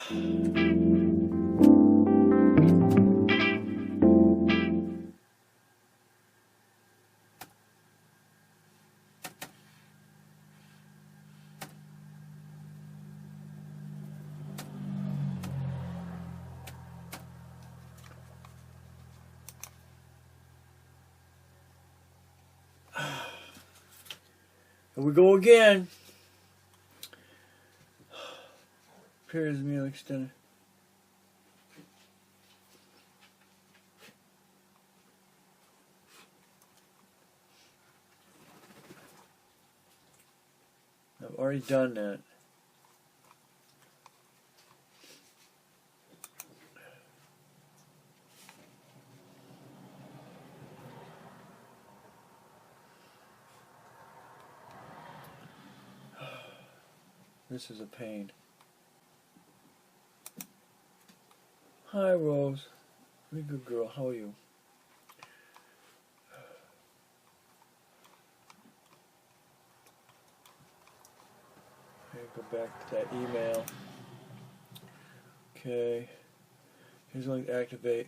Here we go again. Here's the meal extender. I've already done that. This is a pain. Hi, Rose. Very good girl. How are you? Okay, go back to that email. Okay. Here's link to activate.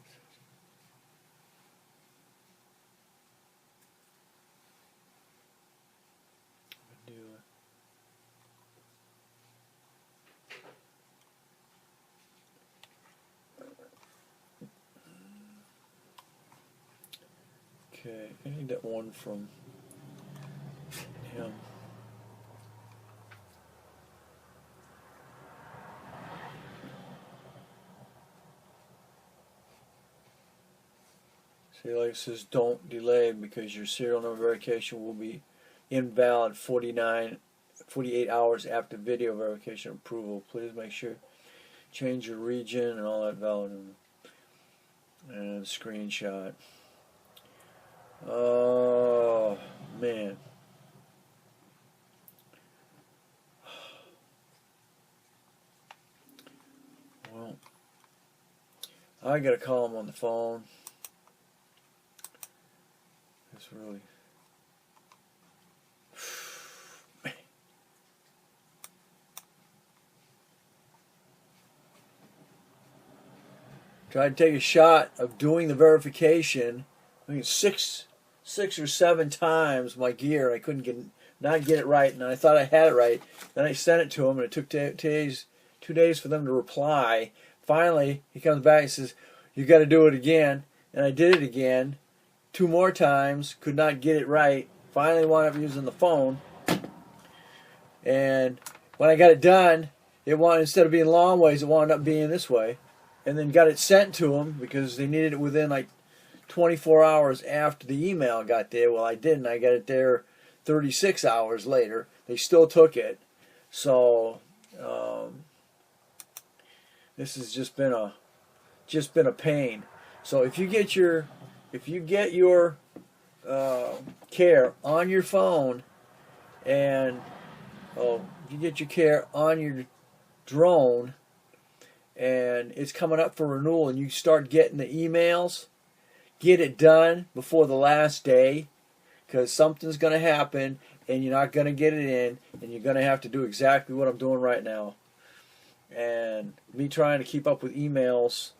Okay, I need that one from him. See, like it says, don't delay because your serial number verification will be invalid 48 hours after video verification approval. Please make sure change your region and all that valid. And screenshot. Oh, man. Well, I gotta call him on the phone. It's really... Tried to take a shot of doing the verification. I think it's six or seven times my gear. I couldn't not get it right, and I thought I had it right. Then I sent it to him, and it took 2 days for them to reply. Finally, he comes back and says, "You got to do it again." And I did it again, 2 more times. Could not get it right. Finally, wound up using the phone. And when I got it done, instead of being long ways, it wound up being this way. And then got it sent to him because they needed it within like 24 hours after the email got there. Well, I didn't. I got it there 36 hours later. They still took it. So this has just been a pain. So if you get your care on your phone, and if you get your care on your drone, and it's coming up for renewal, and you start getting the emails, get it done before the last day, because something's going to happen, and you're not going to get it in, and you're going to have to do exactly what I'm doing right now. And me trying to keep up with emails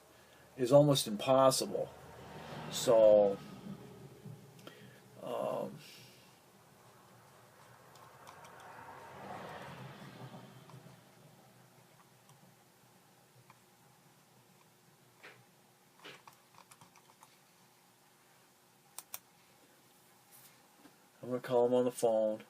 is almost impossible. So, I'm going to call him on the phone.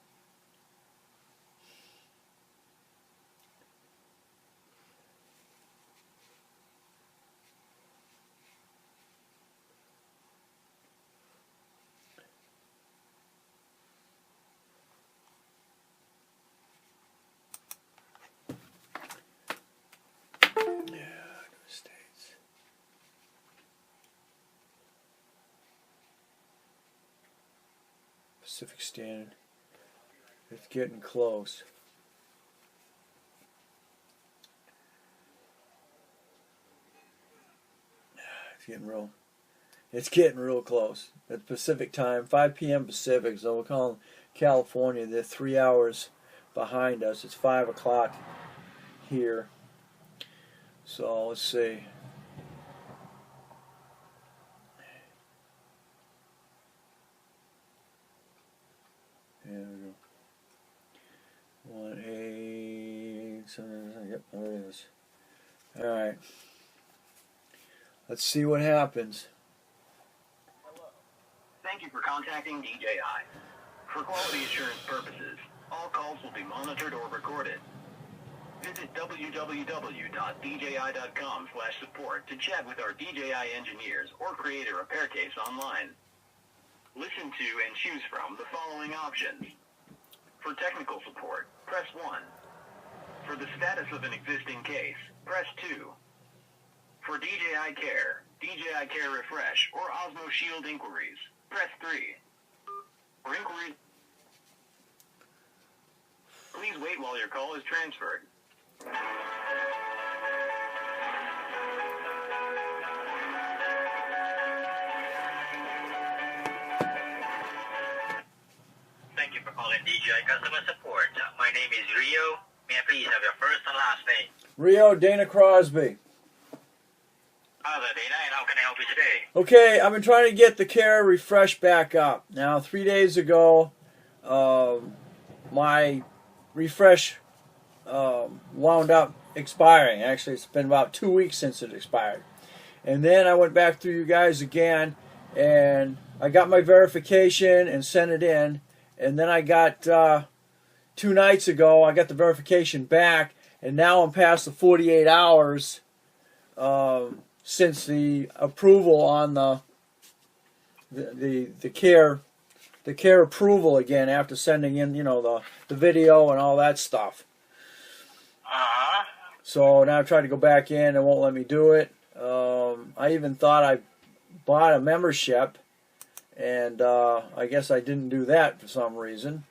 Pacific Standard. It's getting close. It's getting real close. It's Pacific time, 5 p.m. Pacific, so we're calling California. They're 3 hours behind us. It's 5 o'clock here. So let's see. There we go. 187. Yep, there it is. All right. Let's see what happens. Hello. Thank you for contacting DJI. For quality assurance purposes, all calls will be monitored or recorded. Visit www.dji.com/support to chat with our DJI engineers or create a repair case online. Listen to and choose from the following options. For technical support, press 1. For the status of an existing case, press 2. For DJI Care, DJI Care Refresh, or Osmo Shield inquiries, press 3. For inquiries, please wait while your call is transferred. Thank you for calling DJI Customer Support. My name is Rio. May I please have your first and last name? Rio Dana Crosby. Hi there, Dana, and how can I help you today? Okay, I've been trying to get the Care Refresh back up. Now, 3 days ago, my refresh wound up expiring. Actually, it's been about 2 weeks since it expired. And then I went back through you guys again, and I got my verification and sent it in. And then I got, 2 nights ago, I got the verification back, and now I'm past the 48 hours since the approval on the care approval again after sending in, you know, the video and all that stuff. So now I tried to go back in, and won't let me do it. I even thought I bought a membership, and I guess I didn't do that for some reason.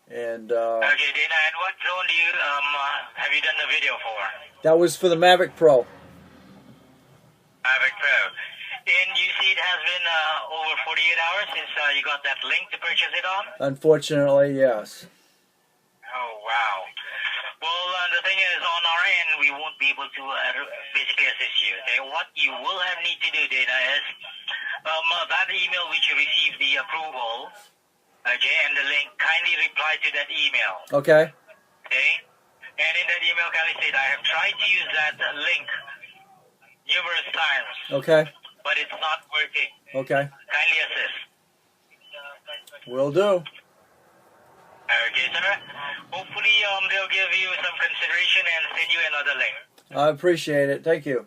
And okay, Dana, and what drone do you have you done the video for? That was for the Mavic Pro. Mavic Pro. And you see it has been over 48 hours since you got that link to purchase it on? Unfortunately, yes. Oh, wow. Well, the thing is, on our end, we won't be able to basically assist you. Okay? What you will need to do, Dana, is that email which you received the approval, okay, and the link, kindly reply to that email. Okay. Okay? And in that email, kindly state, I have tried to use that link numerous times. Okay. But it's not working. Okay. Kindly assist. Will do. Okay, sir. Hopefully, they'll give you some consideration and send you another link. I appreciate it. Thank you.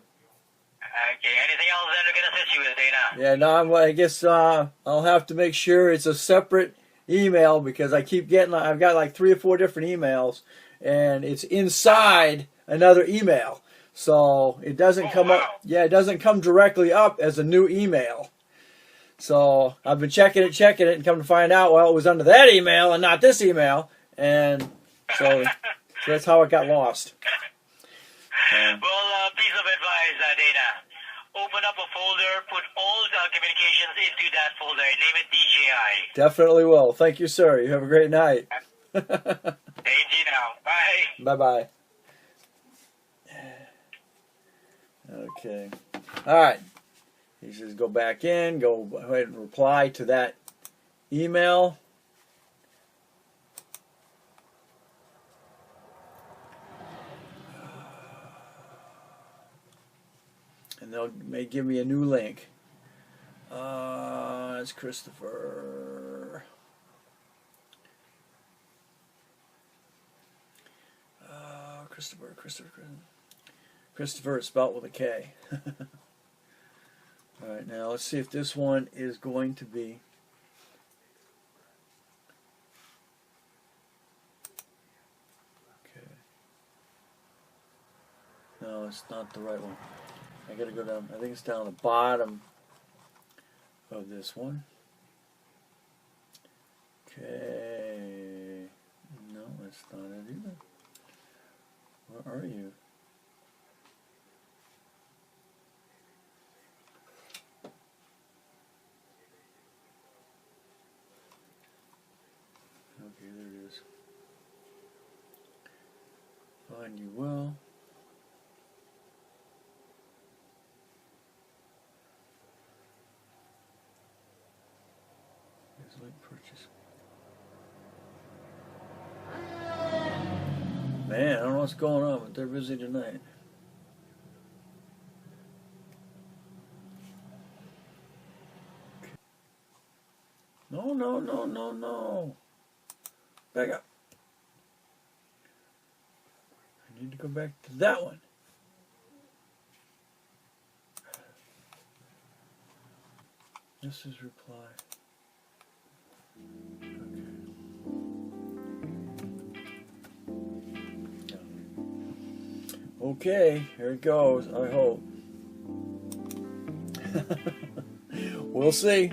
Okay, anything else that we can assist you with, Dana? Yeah, no, I guess I'll have to make sure it's a separate email because I keep getting, I've got like 3 or 4 different emails, and it's inside another email. So it doesn't come up, yeah, it doesn't come directly up as a new email. So I've been checking it, and come to find out, well, it was under that email and not this email. And so that's how it got lost. Well, piece of advice, Dana. Open up a folder, put all the communications into that folder, and name it DJI. Definitely will. Thank you, sir. You have a great night. Thank you now. Bye. Bye-bye. Okay. All right. He says go back in, go ahead and reply to that email. And they may give me a new link. That's Christopher. Christopher is spelled with a K. All right, now let's see if this one is going to be. Okay. No, it's not the right one. I gotta go down. I think it's down the bottom of this one. Okay. No, that's not it either. Where are you? Okay, there it is. Find you well. purchase. Man, I don't know what's going on, but they're busy tonight. No, no, no, no, no. Back up. I need to go back to that one. This is reply. Okay, here it goes, I hope. We'll see.